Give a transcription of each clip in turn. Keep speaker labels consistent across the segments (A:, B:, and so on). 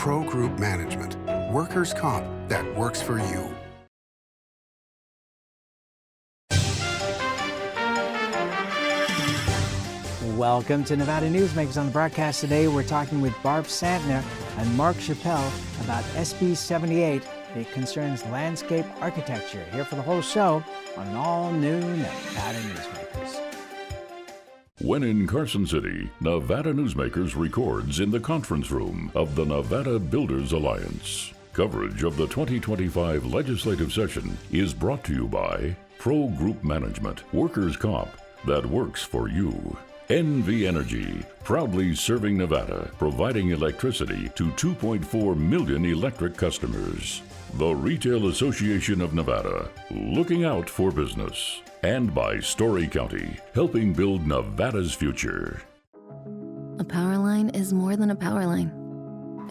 A: Pro Group Management, workers' comp that works for you.
B: Welcome to Nevada Newsmakers. On the broadcast today, we're talking with Barb Santner and Marc Chapelle about SB 78. It concerns landscape architecture. Here for the whole show on an all-new Nevada Newsmakers.
C: When in Carson City, Nevada Newsmakers records in the conference room of the Nevada Builders Alliance. Coverage of the 2025 legislative session is brought to you by Pro Group Management, workers' comp that works for you. NV Energy, proudly serving Nevada, providing electricity to 2.4 million electric customers. The Retail Association of Nevada, looking out for business. And by Story County, helping build Nevada's future.
D: A power line is more than a power line.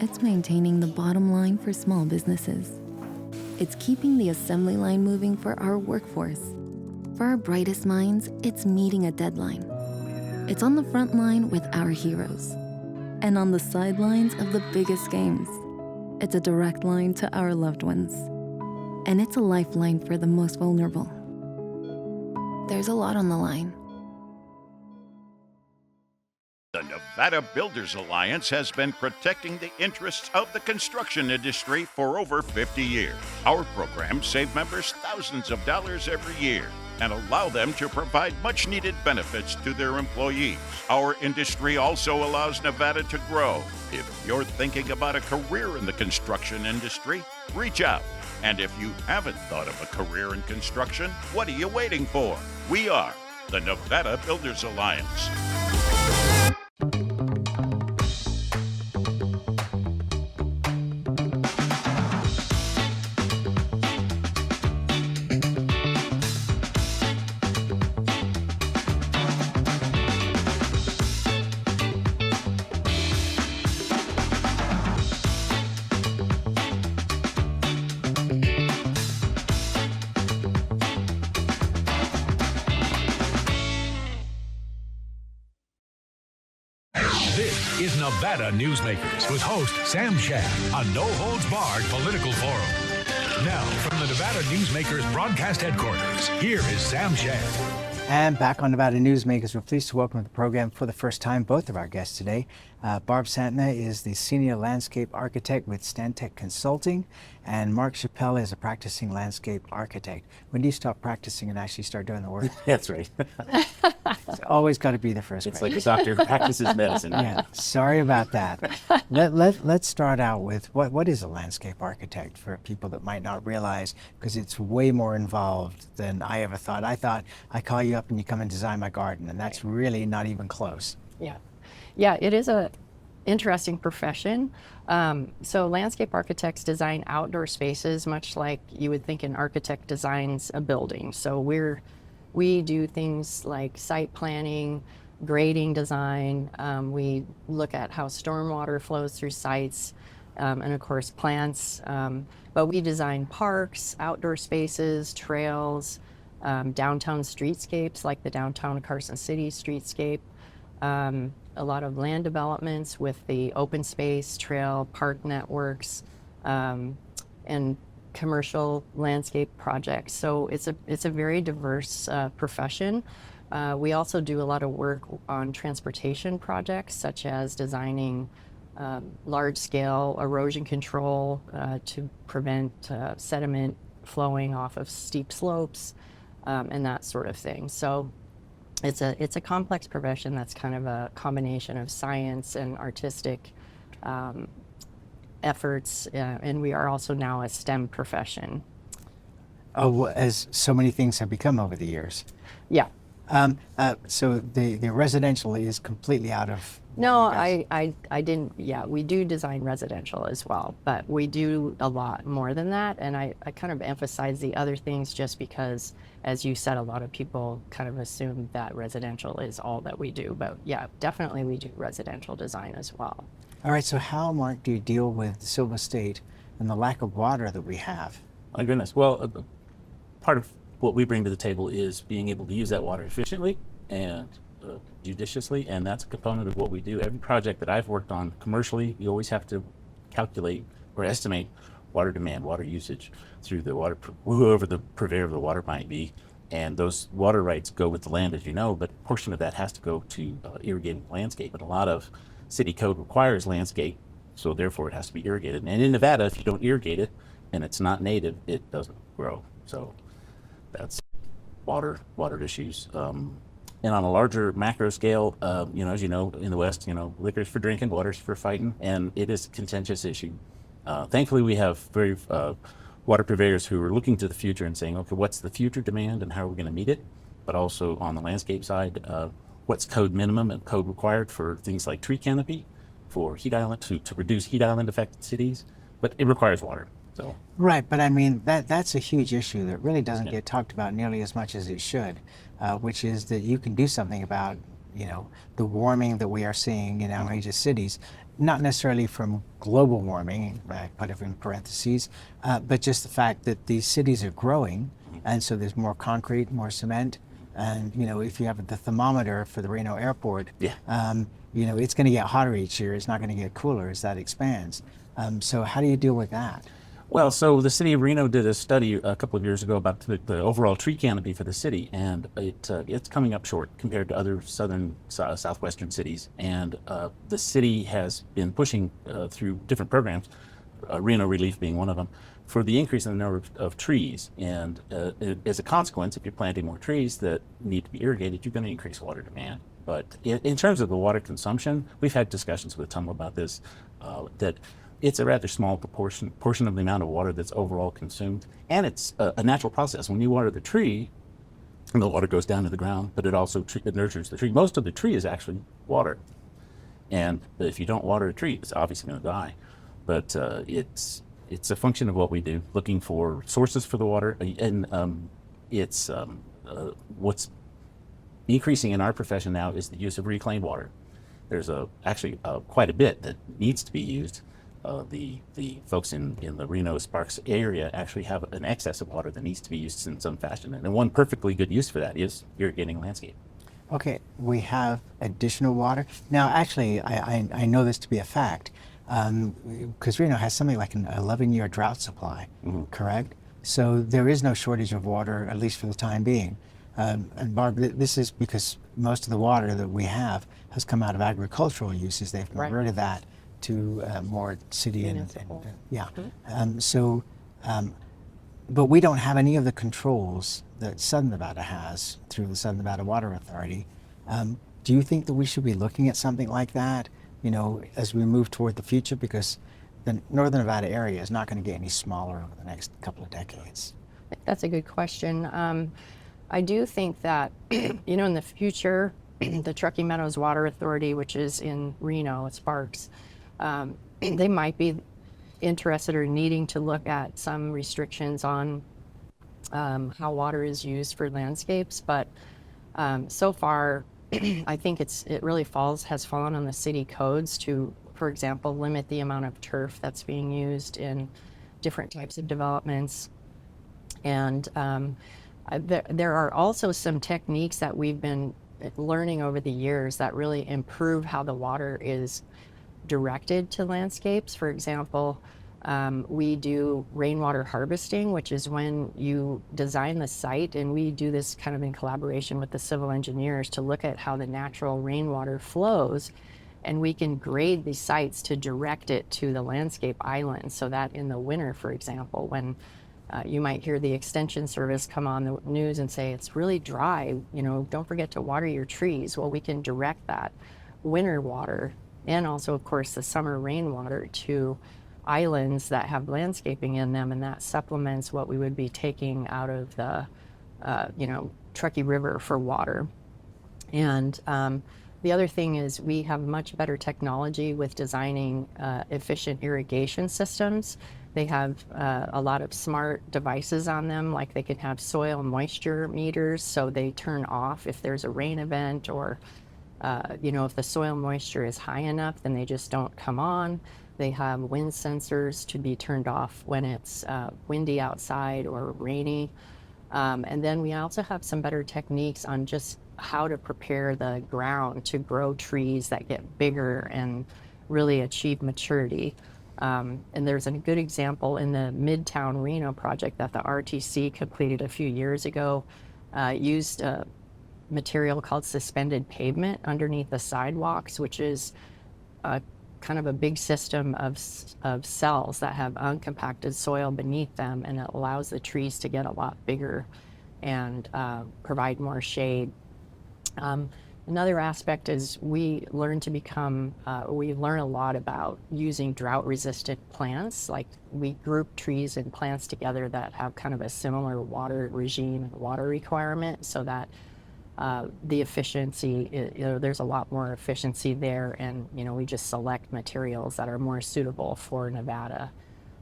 D: It's maintaining the bottom line for small businesses. It's keeping the assembly line moving for our workforce. For our brightest minds, it's meeting a deadline. It's on the front line with our heroes. And on the sidelines of the biggest games. It's a direct line to our loved ones. And it's a lifeline for the most vulnerable. There's a lot on the line.
E: The Nevada Builders Alliance has been protecting the interests of the construction industry for over 50 years. Our programs save members thousands of dollars every year and allow them to provide much-needed benefits to their employees. Our industry also allows Nevada to grow. If you're thinking about a career in the construction industry, reach out. And if you haven't thought of a career in construction, what are you waiting for? We are the Nevada Builders Alliance.
F: Is Nevada Newsmakers with host Sam Shad on No Holds Barred Political Forum. Now, from the Nevada Newsmakers broadcast headquarters, here is Sam Shad.
B: And back on Nevada Newsmakers, we're pleased to welcome to the program for the first time both of our guests today. Barb Santner is the Senior Landscape Architect with Stantec Consulting, and Marc Chapelle is a practicing landscape architect. When do you stop practicing and actually start doing the work?
G: That's right.
B: It's always got to be the first
G: It's
B: grade.
G: like a doctor who practices medicine.
B: Yeah, sorry about that. Let's start out with what is a landscape architect for people that might not realize, because it's way more involved than I ever thought. I thought I call you up and you come and design my garden, and that's really not even close.
H: Yeah, it is a interesting profession. So landscape architects design outdoor spaces, much like you would think an architect designs a building. So we do things like site planning, grading design. We look at how stormwater flows through sites, and of course plants. But we design parks, outdoor spaces, trails, downtown streetscapes like the downtown Carson City streetscape. A lot of land developments with the open space, trail, park networks, and commercial landscape projects. So it's a very diverse profession. We also do a lot of work on transportation projects, such as designing large-scale erosion control to prevent sediment flowing off of steep slopes, and that sort of thing. So it's a complex profession that's kind of a combination of science and artistic efforts, and we are also now a STEM profession.
B: Oh, as so many things have become over the years.
H: Yeah.
B: So the residential is completely out of.
H: No, I didn't. Yeah, we do design residential as well, but we do a lot more than that. And I kind of emphasize the other things just because, as you said, a lot of people kind of assume that residential is all that we do. But yeah, definitely we do residential design as well.
B: All right, so how, Marc, do you deal with Silver State and the lack of water that we have?
G: My goodness. Well, part of what we bring to the table is being able to use that water efficiently and judiciously, and that's a component of what we do. Every project that I've worked on commercially, you always have to calculate or estimate water demand, water usage through whoever the purveyor of the water might be. And those water rights go with the land, as you know, but a portion of that has to go to irrigating landscape. And a lot of city code requires landscape, so therefore it has to be irrigated. And in Nevada, if you don't irrigate it and it's not native, it doesn't grow. So that's water issues. And on a larger macro scale, as you know, in the West, liquor's for drinking, water's for fighting, and it is a contentious issue. Thankfully, we have very water purveyors who are looking to the future and saying, okay, what's the future demand and how are we going to meet it? But also on the landscape side, what's code minimum and code required for things like tree canopy, for heat island, to reduce heat island affected cities, but it requires water. So.
B: Right, but I mean, that's a huge issue that really doesn't get talked about nearly as much as it should, which is that you can do something about, the warming that we are seeing in our major cities, not necessarily from global warming, I put it in parentheses, but just the fact that these cities are growing, and so there's more concrete, more cement, and if you have the thermometer for the Reno airport, it's going to get hotter each year. It's not going to get cooler as that expands. So how do you deal with that?
G: Well, so the city of Reno did a study a couple of years ago about the overall tree canopy for the city, and it's coming up short compared to other southwestern cities. And the city has been pushing through different programs, Reno Relief being one of them, for the increase in the number of trees. And as a consequence, if you're planting more trees that need to be irrigated, you're going to increase water demand. But in terms of the water consumption, we've had discussions with Tum about this, that it's a rather small portion of the amount of water that's overall consumed. And it's a natural process. When you water the tree, and the water goes down to the ground, but it also it nurtures the tree. Most of the tree is actually water. And if you don't water a tree, it's obviously going to die. But it's a function of what we do, looking for sources for the water. And what's increasing in our profession now is the use of reclaimed water. There's actually quite a bit that needs to be used. The folks in the Reno Sparks area actually have an excess of water that needs to be used in some fashion. And one perfectly good use for that is irrigating landscape.
B: Okay, we have additional water. Now, actually, I know this to be a fact, because Reno has something like an 11-year drought supply, correct? So there is no shortage of water, at least for the time being. And Barb, this is because most of the water that we have has come out of agricultural uses. They've converted that to more city but we don't have any of the controls that Southern Nevada has through the Southern Nevada Water Authority. Do you think that we should be looking at something like that, as we move toward the future? Because the Northern Nevada area is not going to get any smaller over the next couple of decades.
H: That's a good question. I do think that, in the future, the Truckee Meadows Water Authority, which is in Reno, Sparks, they might be interested or needing to look at some restrictions on how water is used for landscapes. But so far, I think it really has fallen on the city codes to, for example, limit the amount of turf that's being used in different types of developments. And there are also some techniques that we've been learning over the years that really improve how the water is directed to landscapes. For example, we do rainwater harvesting, which is when you design the site, and we do this kind of in collaboration with the civil engineers to look at how the natural rainwater flows, and we can grade these sites to direct it to the landscape islands, so that in the winter, for example, when you might hear the extension service come on the news and say it's really dry, don't forget to water your trees. Well, we can direct that winter water and also, of course, the summer rainwater to islands that have landscaping in them, and that supplements what we would be taking out of the, Truckee River for water. And the other thing is we have much better technology with designing efficient irrigation systems. They have a lot of smart devices on them, like they can have soil moisture meters, so they turn off if there's a rain event, or if the soil moisture is high enough, then they just don't come on. They have wind sensors to be turned off when it's windy outside or rainy. And then we also have some better techniques on just how to prepare the ground to grow trees that get bigger and really achieve maturity. And there's a good example in the Midtown Reno project that the RTC completed a few years ago, used a material called suspended pavement underneath the sidewalks, which is kind of a big system of cells that have uncompacted soil beneath them, and it allows the trees to get a lot bigger and provide more shade. Another aspect is we learn a lot about using drought-resistant plants. Like, we group trees and plants together that have kind of a similar water regime and water requirement, so that the efficiency, there's a lot more efficiency there, and we just select materials that are more suitable for Nevada,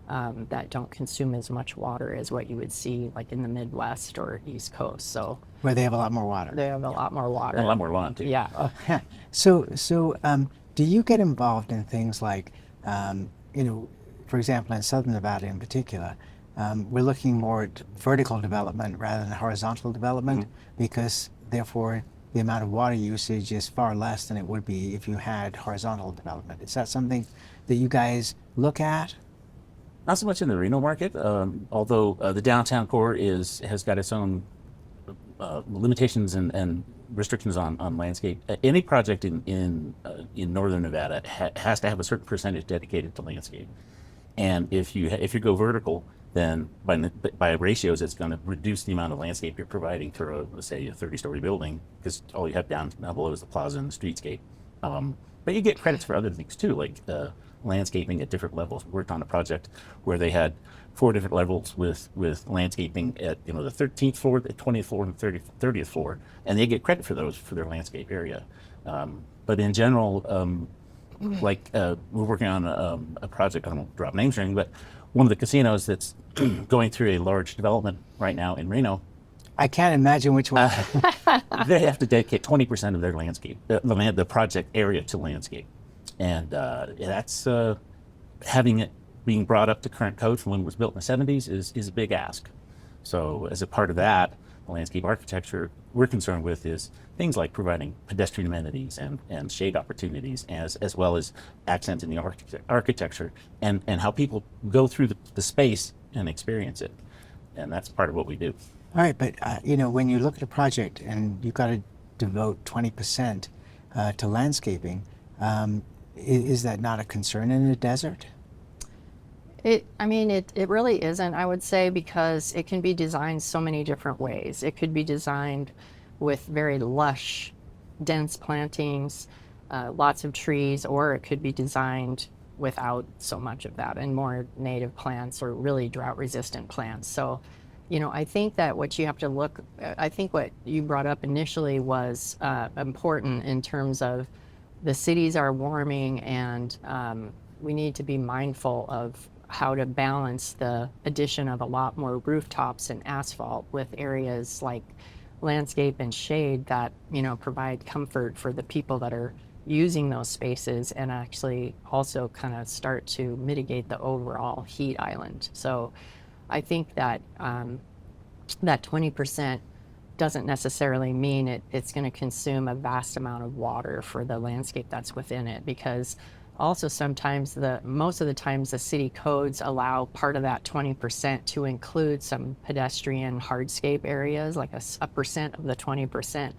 H: that don't consume as much water as what you would see like in the Midwest or East Coast. So
B: Where they have a lot more water.
H: they have a lot more water.
G: And a lot more lawn too.
H: Yeah.
B: So, do you get involved in things like, for example, in Southern Nevada in particular, we're looking more at vertical development rather than horizontal development, because therefore the amount of water usage is far less than it would be if you had horizontal development. Is that something that you guys look at?
G: Not so much in the Reno market, although the downtown core has got its own limitations and restrictions on landscape. Any project in northern Nevada has to have a certain percentage dedicated to landscape, and if you go vertical, then by ratios, it's going to reduce the amount of landscape you're providing for, let's say, a 30-story building, because all you have down below is the plaza and the streetscape. But you get credits for other things too, like landscaping at different levels. We worked on a project where they had 4 different levels with landscaping at the 13th floor, the 20th floor, and 30th floor, and they get credit for those for their landscape area. But in general, we're working on a project, I don't want to drop names or anything, but one of the casinos that's going through a large development right now in Reno,
B: I can't imagine which one.
G: they have to dedicate 20% of their landscape, the project area, to landscape. And that's having it being brought up to current code from when it was built in the 70s is a big ask. So as a part of that, the landscape architecture we're concerned with is things like providing pedestrian amenities and shade opportunities, as well as accents in the architecture and how people go through the space and experience it. And that's part of what we do.
B: All right, but when you look at a project and you've got to devote 20% to landscaping, is that not a concern in the desert?
H: It really isn't, I would say, because it can be designed so many different ways. It could be designed with very lush, dense plantings, lots of trees, or it could be designed without so much of that and more native plants or really drought-resistant plants. So, I think that what you have to I think what you brought up initially was important in terms of the cities are warming, and we need to be mindful of how to balance the addition of a lot more rooftops and asphalt with areas like landscape and shade that provide comfort for the people that are using those spaces, and actually also kind of start to mitigate the overall heat island. So I think that that 20% doesn't necessarily mean it's going to consume a vast amount of water for the landscape that's within it, because also sometimes most of the times the city codes allow part of that 20% to include some pedestrian hardscape areas, like a percent of the 20%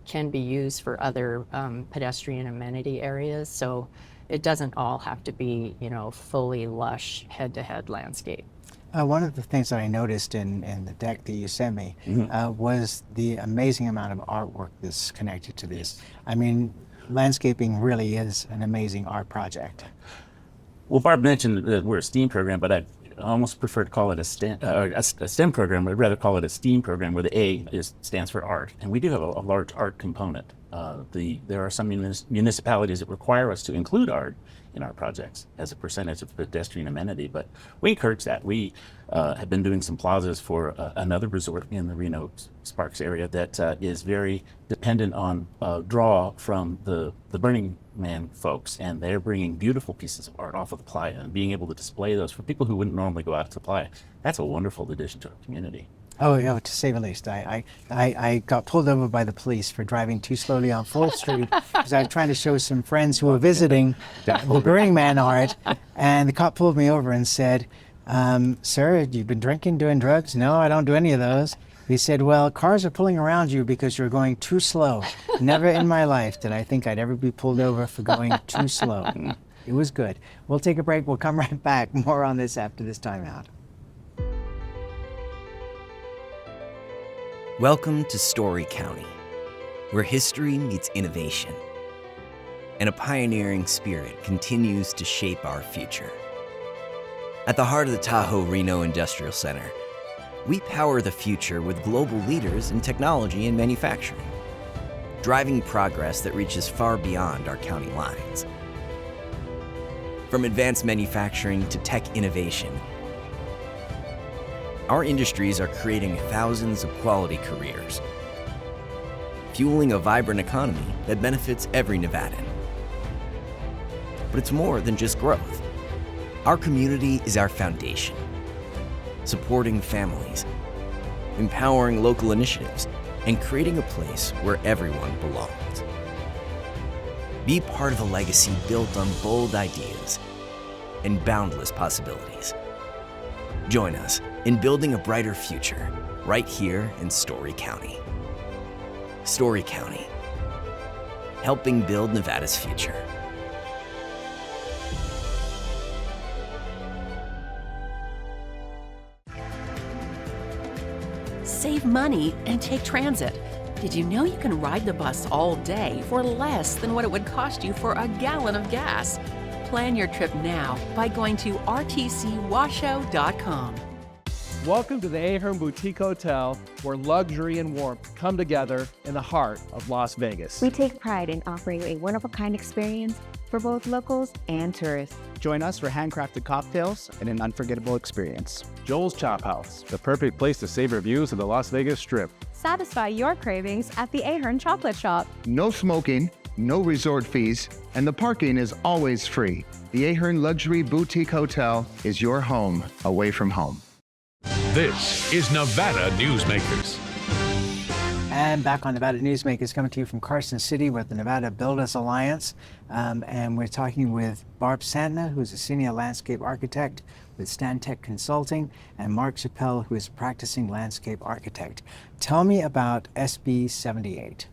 H: can be used for other pedestrian amenity areas. So it doesn't all have to be, fully lush head-to-head landscape.
B: One of the things that I noticed in the deck that you sent me was the amazing amount of artwork that's connected to this. I mean, landscaping really is an amazing art project.
G: Well, Barb mentioned that we're a STEAM program, but I almost prefer to call it a STEM program. I'd rather call it a STEAM program, where the A stands for art. And we do have a large art component. There are some municipalities that require us to include art in our projects as a percentage of pedestrian amenity, but we encourage that. We have been doing some plazas for another resort in the Reno Sparks area that is very dependent on draw from the Burning Man folks, and they're bringing beautiful pieces of art off of the playa and being able to display those for people who wouldn't normally go out to the playa. That's a wonderful addition to our community.
B: Oh, yeah, to say the least. I got pulled over by the police for driving too slowly on 4th Street because I was trying to show some friends who were visiting the Burning Man art, and the cop pulled me over and said, sir, you've been drinking, doing drugs? No, I don't do any of those. He said, well, cars are pulling around you because you're going too slow. Never in my life did I think I'd ever be pulled over for going too slow. It was good. We'll take a break. We'll come right back. More on this after this timeout.
I: Welcome to Story County, where history meets innovation, and a pioneering spirit continues to shape our future. At the heart of the Tahoe Reno Industrial Center, we power the future with global leaders in technology and manufacturing, driving progress that reaches far beyond our county lines. From advanced manufacturing to tech innovation, our industries are creating thousands of quality careers, fueling a vibrant economy that benefits every Nevadan. But it's more than just growth. Our community is our foundation, supporting families, empowering local initiatives, and creating a place where everyone belongs. Be part of a legacy built on bold ideas and boundless possibilities. Join us in building a brighter future right here in Story County. Story County, helping build Nevada's future.
J: Save money and take transit. Did you know you can ride the bus all day for less than what it would cost you for a gallon of gas? Plan your trip now by going to rtcwashoe.com.
K: Welcome to the Ahern Boutique Hotel, where luxury and warmth come together in the heart of Las Vegas.
L: We take pride in offering a one-of-a-kind experience for both locals and tourists.
M: Join us for handcrafted cocktails and an unforgettable experience.
K: Joel's Chop House, the perfect place to savor views of the Las Vegas Strip.
N: Satisfy your cravings at the Ahern Chocolate Shop.
O: No smoking, no resort fees, and the parking is always free. The Ahern Luxury Boutique Hotel is your home away from home.
F: This is Nevada Newsmakers.
B: And back on Nevada Newsmakers, coming to you from Carson City with the Nevada Builders Alliance. And we're talking with Barb Santner, who's a senior landscape architect with Stantec Consulting, and Marc Chapelle, who is a practicing landscape architect. Tell me about SB 78.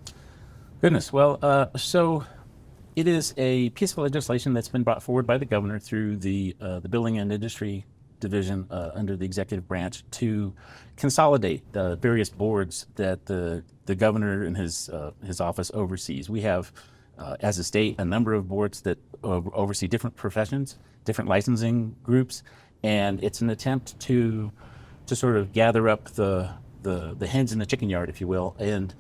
G: Goodness. Well, so it is a piece of legislation that's been brought forward by the governor through the Building and Industry Division under the executive branch to consolidate the various boards that the governor and his office oversees. We have, as a state, a number of boards that oversee different professions, different licensing groups, and it's an attempt to sort of gather up the hens in the chicken yard, if you will, and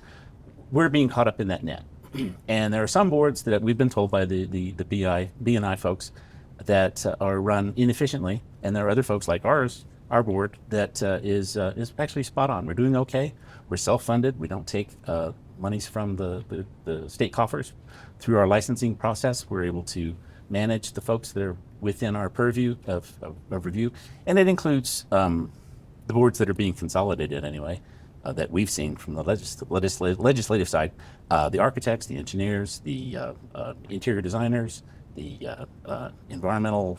G: we're being caught up in that net. And there are some boards that we've been told by the B&I folks that are run inefficiently, and there are other folks like our board that is actually spot on. We're doing okay. We're self-funded. We don't take monies from the state coffers. Through our licensing process, we're able to manage the folks that are within our purview of review, and it includes the boards that are being consolidated anyway, that we've seen from the legislative side, the architects, the engineers, the interior designers, the environmental,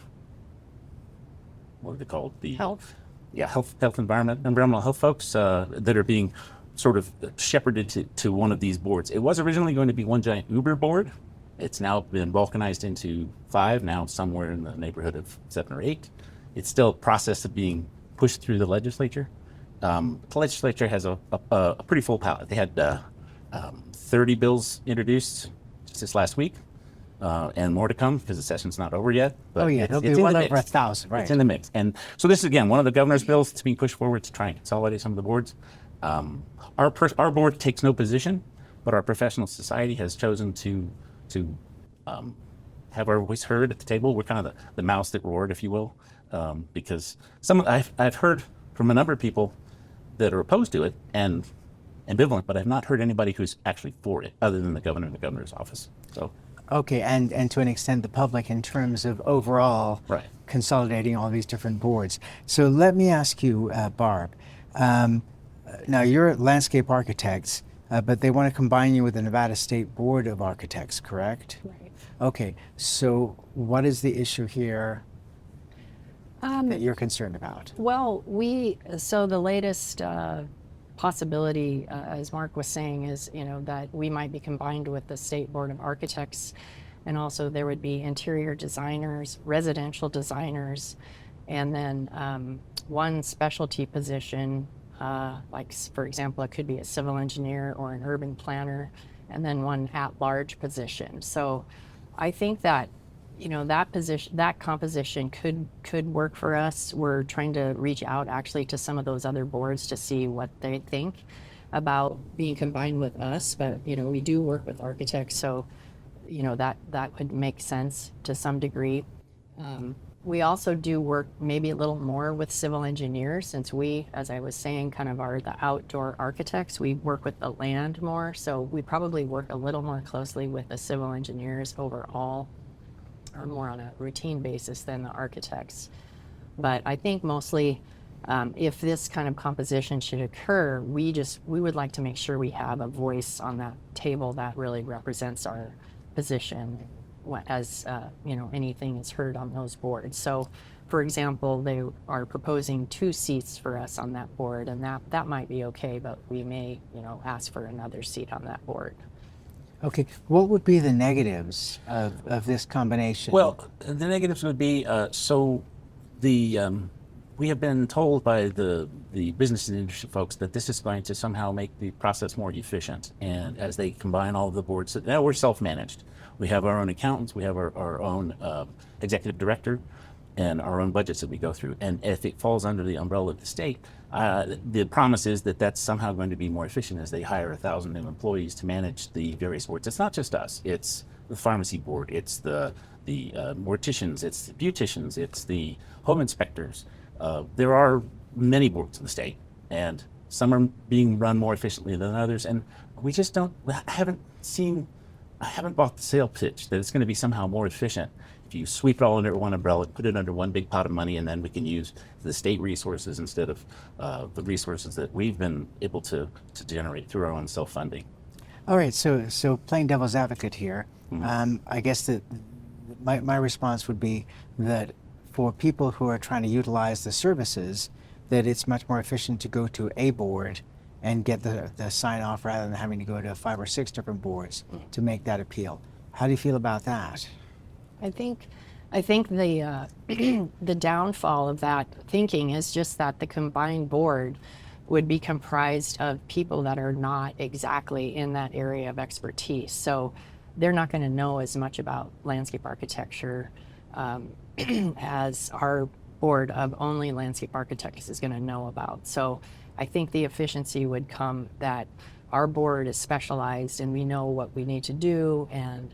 G: what are they called? The
H: health.
G: Yeah, environmental health folks that are being sort of shepherded to one of these boards. It was originally going to be one giant Uber board. It's now been balkanized into 5, now somewhere in the neighborhood of 7 or 8. It's still a process of being pushed through the legislature. The legislature has a pretty full palette. They had 30 bills introduced just this last week, and more to come because the session's not over yet. But
B: it'll be well over 1,000, right?
G: It's in the mix. And so this is, again, one of the governor's bills that's being pushed forward to try and consolidate some of the boards. Our board takes no position, but our professional society has chosen to have our voice heard at the table. We're kind of the mouse that roared, if you will, because I've heard from a number of people that are opposed to it and ambivalent, but I've not heard anybody who's actually for it other than the governor and the governor's office. So.
B: Okay, and to an extent the public in terms of overall consolidating all these different boards. So let me ask you, Barb, Now, you're landscape architects, but they want to combine you with the Nevada State Board of Architects, correct?
H: Right.
B: Okay, so what is the issue here that you're concerned about?
H: Well, so the latest possibility, as Mark was saying, is that we might be combined with the State Board of Architects, and also there would be interior designers, residential designers, and then one specialty position, like for example, it could be a civil engineer or an urban planner, and then one at-large position. So I think that that composition could work for us. We're trying to reach out actually to some of those other boards to see what they think about being combined with us. But we do work with architects, so that would make sense to some degree. We also do work maybe a little more with civil engineers, since we, as I was saying, kind of are the outdoor architects. We work with the land more, so we probably work a little more closely with the civil engineers overall, or more on a routine basis than the architects. But I think mostly if this kind of composition should occur, we would like to make sure we have a voice on that table that really represents our position as anything is heard on those boards. So for example, they are proposing 2 seats for us on that board, and that might be okay, but we may ask for another seat on that board.
B: Okay, what would be the negatives of this combination?
G: Well, the negatives would be, we have been told by the business and industry folks that this is going to somehow make the process more efficient. And as they combine all of the boards, now we're self-managed. We have our own accountants, we have our own executive director, and our own budgets that we go through. And if it falls under the umbrella of the state, the promise is that that's somehow going to be more efficient as they hire 1,000 new employees to manage the various boards. It's not just us, it's the pharmacy board, it's the morticians, it's the beauticians, it's the home inspectors. There are many boards in the state, and some are being run more efficiently than others, and we just I haven't bought the sale pitch that it's going to be somehow more efficient if you sweep it all under one umbrella, put it under one big pot of money, and then we can use the state resources instead of the resources that we've been able to generate through our own self-funding.
B: All right, so playing devil's advocate here, I guess that my response would be that for people who are trying to utilize the services, that it's much more efficient to go to a board and get the sign off rather than having to go to 5 or 6 different boards to make that appeal. How do you feel about that?
H: I think the the downfall of that thinking is just that the combined board would be comprised of people that are not exactly in that area of expertise. So they're not going to know as much about landscape architecture as our board of only landscape architects is going to know about. So I think the efficiency would come that our board is specialized and we know what we need to do, and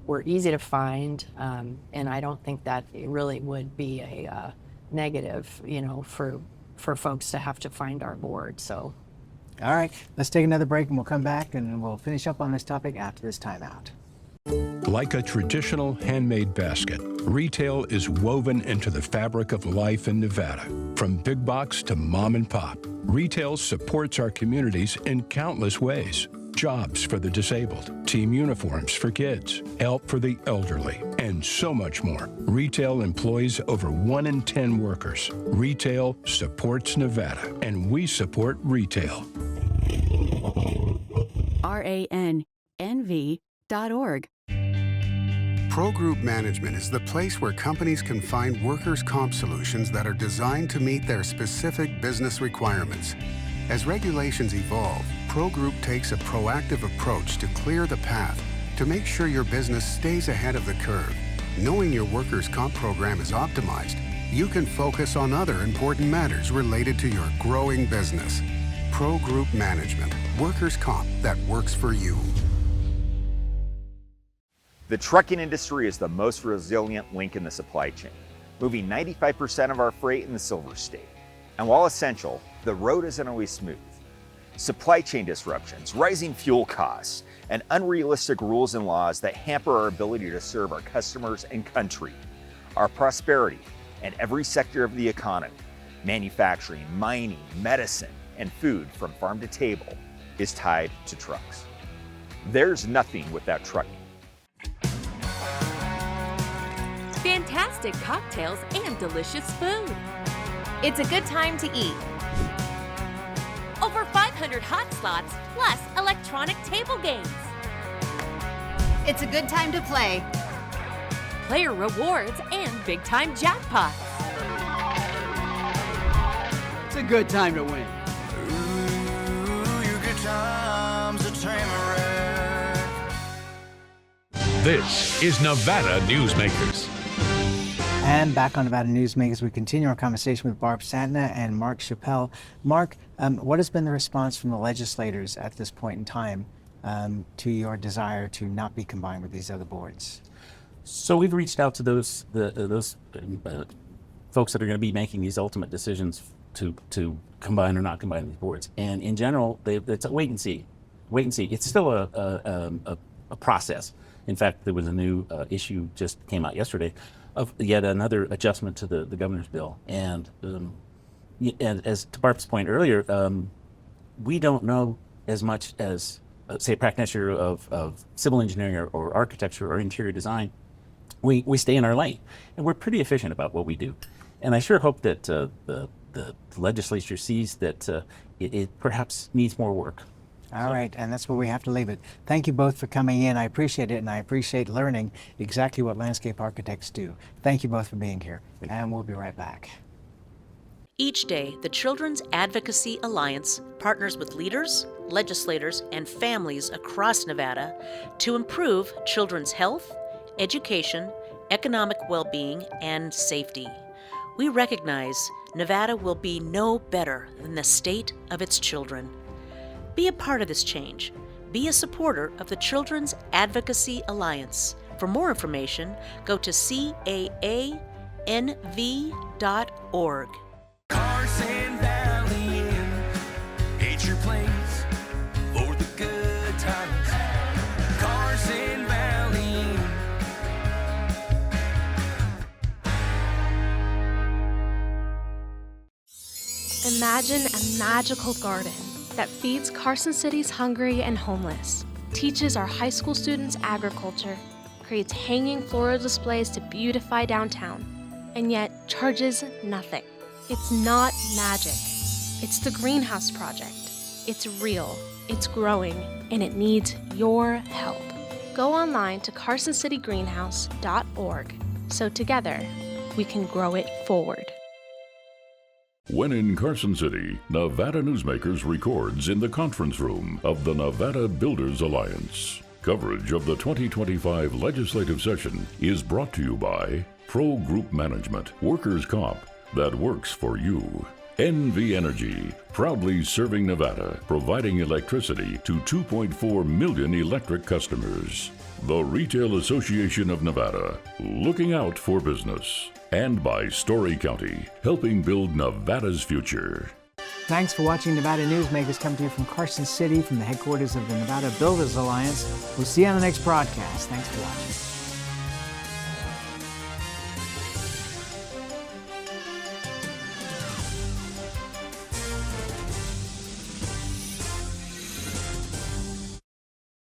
H: we're easy to find, and I don't think that it really would be a negative, for folks to have to find our board. So,
B: all right, let's take another break and we'll come back and we'll finish up on this topic after this timeout.
F: Like a traditional handmade basket, retail is woven into the fabric of life in Nevada. From big box to mom and pop, retail supports our communities in countless ways. Jobs for the disabled, team uniforms for kids, help for the elderly, and so much more. Retail employs over 1 in 10 workers. Retail supports Nevada, and we support retail.
P: RANNV.org.
A: Pro Group Management is the place where companies can find workers' comp solutions that are designed to meet their specific business requirements. As regulations evolve, Pro Group takes a proactive approach to clear the path to make sure your business stays ahead of the curve. Knowing your workers' comp program is optimized, you can focus on other important matters related to your growing business. Pro Group Management, workers' comp that works for you.
Q: The trucking industry is the most resilient link in the supply chain, moving 95% of our freight in the Silver State. And while essential, the road isn't always smooth. Supply chain disruptions, rising fuel costs, and unrealistic rules and laws that hamper our ability to serve our customers and country. Our prosperity and every sector of the economy, manufacturing, mining, medicine, and food from farm to table is tied to trucks. There's nothing without trucking.
J: Fantastic cocktails and delicious food.
P: It's a good time to eat.
J: Over 500 hot slots, plus electronic table games.
P: It's a good time to play.
J: Player rewards and big-time jackpots.
R: It's a good time to win.
S: This is Nevada Newsmakers.
B: And back on Nevada Newsmakers, we continue our conversation with Barb Santner and Marc Chapelle. Marc, what has been the response from the legislators at this point in time to your desire to not be combined with these other boards?
G: So we've reached out to those folks that are going to be making these ultimate decisions to combine or not combine these boards. And in general, it's a wait and see. Wait and see. It's still a process. In fact, there was a new issue just came out yesterday of yet another adjustment to the governor's bill. And as to Barb's point earlier, we don't know as much as, say, a practitioner of civil engineering or architecture or interior design. We stay in our lane, and we're pretty efficient about what we do. And I sure hope that the legislature sees that it perhaps needs more work.
B: All right, and that's where we have to leave it. Thank you both for coming in. I appreciate it, and I appreciate learning exactly what landscape architects do. Thank you both for being here, and we'll be right back.
T: Each day, the Children's Advocacy Alliance partners with leaders, legislators, and families across Nevada to improve children's health, education, economic well-being, and safety. We recognize Nevada will be no better than the state of its children. Be a part of this change. Be a supporter of the Children's Advocacy Alliance. For more information, go to caanv.org.
U: Carson Valley Inn, it's your place for the good times. Carson Valley Inn.
V: Imagine a magical garden that feeds Carson City's hungry and homeless, teaches our high school students agriculture, creates hanging floral displays to beautify downtown, and yet charges nothing. It's not magic. It's the Greenhouse Project. It's real, it's growing, and it needs your help. Go online to carsоncitygreenhouse.org so together we can grow it forward.
C: When in Carson City, Nevada Newsmakers records in the conference room of the Nevada Builders Alliance. Coverage of the 2025 legislative session is brought to you by Pro Group Management, workers' comp that works for you. NV Energy, proudly serving Nevada, providing electricity to 2.4 million electric customers. The Retail Association of Nevada, looking out for business. And by Story County, helping build Nevada's future.
B: Thanks for watching Nevada Newsmakers, coming to you from Carson City, from the headquarters of the Nevada Builders Alliance. We'll see you on the next broadcast. Thanks for watching.